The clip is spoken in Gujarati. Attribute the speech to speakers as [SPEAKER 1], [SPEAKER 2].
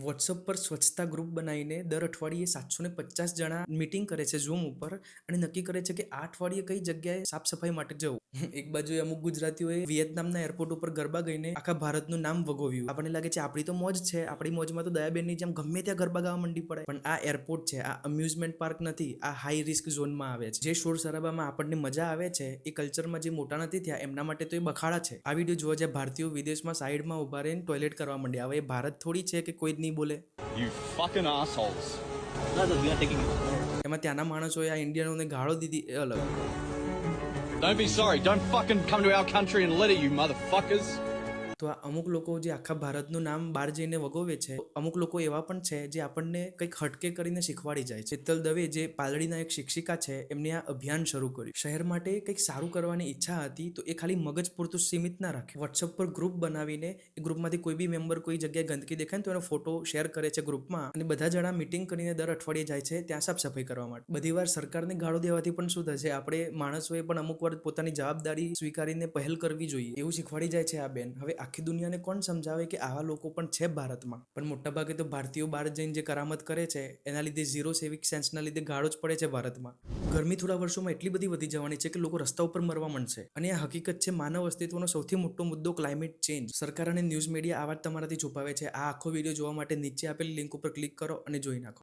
[SPEAKER 1] વોટ્સઅપ પર સ્વચ્છતા ગ્રુપ બનાવીને દર અઠવાડિયે 750 જણા મીટિંગ કરે છે ઝૂમ ઉપર અને નક્કી કરે છે કે આ અઠવાડિયે કઈ જગ્યાએ સાફ સફાઈ માટે જવું. એક બાજુ અમુક ગુજરાતીઓએ વિયેતનામના એરપોર્ટ ઉપર ગરબા ગઈને આખા ભારતનું નામ વગોવ્યું. આપણને લાગે છે આપણી તો મોજ છે, આપણી મોજમાં તો દયાબેનની જેમ ગમે ત્યાં ગરબા ગાવા મંડી પડે. પણ આ એરપોર્ટ છે, આ અમ્યુઝમેન્ટ પાર્ક નથી, આ હાઈ રિસ્ક ઝોનમાં આવે છે. જે શોર શરાબામાં આપણને મજા આવે છે એ કલ્ચરમાં જે મોટા નથી થયા એમના માટે તો એ બખાડા છે. આ વિડીયો જોવા જ્યાં ભારતીયો વિદેશમાં સાઈડમાં ઉભા રહીને ટોયલેટ કરવા માંડ્યા. હવે એ ભારત થોડી છે કે કોઈ જ નહીં બોલે.
[SPEAKER 2] You fucking assholes.
[SPEAKER 1] એમાં ત્યાંના માણસોએ આ ઇન્ડિયનોને ગાળો દીધી એ અલગ.
[SPEAKER 2] Don't be sorry. Don't fucking come to our country and let it, you motherfuckers.
[SPEAKER 1] તો આ અમુક લોકો જે આખા ભારતનું નામ બહાર જઈને વગોવે છે, અમુક લોકો એવા પણ છે જે આપણને કંઈક હટકે કરીને શીખવાડી જાય છે. શીતલ દવે જે પાલડીના એક શિક્ષિકા છે, એમને આ અભિયાન શરૂ કર્યું. શહેર માટે કંઈક સારું કરવાની ઈચ્છા હતી તો એ ખાલી મગજ પૂરતું સીમિત ના રાખ્યું. વોટ્સઅપ પર ગ્રુપ બનાવીને એ ગ્રુપમાંથી કોઈ બી મેમ્બર કોઈ જગ્યાએ ગંદકી દેખાય ને તો એનો ફોટો શેર કરે છે ગ્રુપમાં અને બધા જણા મીટિંગ કરીને દર અઠવાડિયે જાય છે ત્યાં સાફ સફાઈ કરવા માટે. બધી વાર સરકારને ગાળો દેવાથી પણ શું થશે, આપણે માણસોએ પણ અમુક વાર પોતાની જવાબદારી સ્વીકારીને પહેલ કરવી જોઈએ એવું શીખવાડી જાય છે આ બેન. હવે આખી દુનિયાને કોણ સમજાવે કે આવા લોકો પણ છે ભારતમાં. પણ મોટાભાગે તો ભારતીયો બહાર જઈને જે કરામત કરે છે એના લીધે ઝીરો સિવિક સેન્સના લીધે ગાળો જ પડે છે ભારતમાં. ગરમી થોડા વર્ષોમાં એટલી બધી વધી જવાની છે કે લોકો રસ્તા ઉપર મરવા માંડશે. અને આ હકીકત છે માનવ અસ્તિત્વનો સૌથી મોટો મુદ્દો ક્લાઇમેટ ચેન્જ. સરકાર અને ન્યૂઝ મીડિયા આ વાત તમારાથી છુપાવે છે. આ આખો વિડીયો જોવા માટે નીચે આપેલી લિંક ઉપર ક્લિક કરો અને જોઈ નાખો.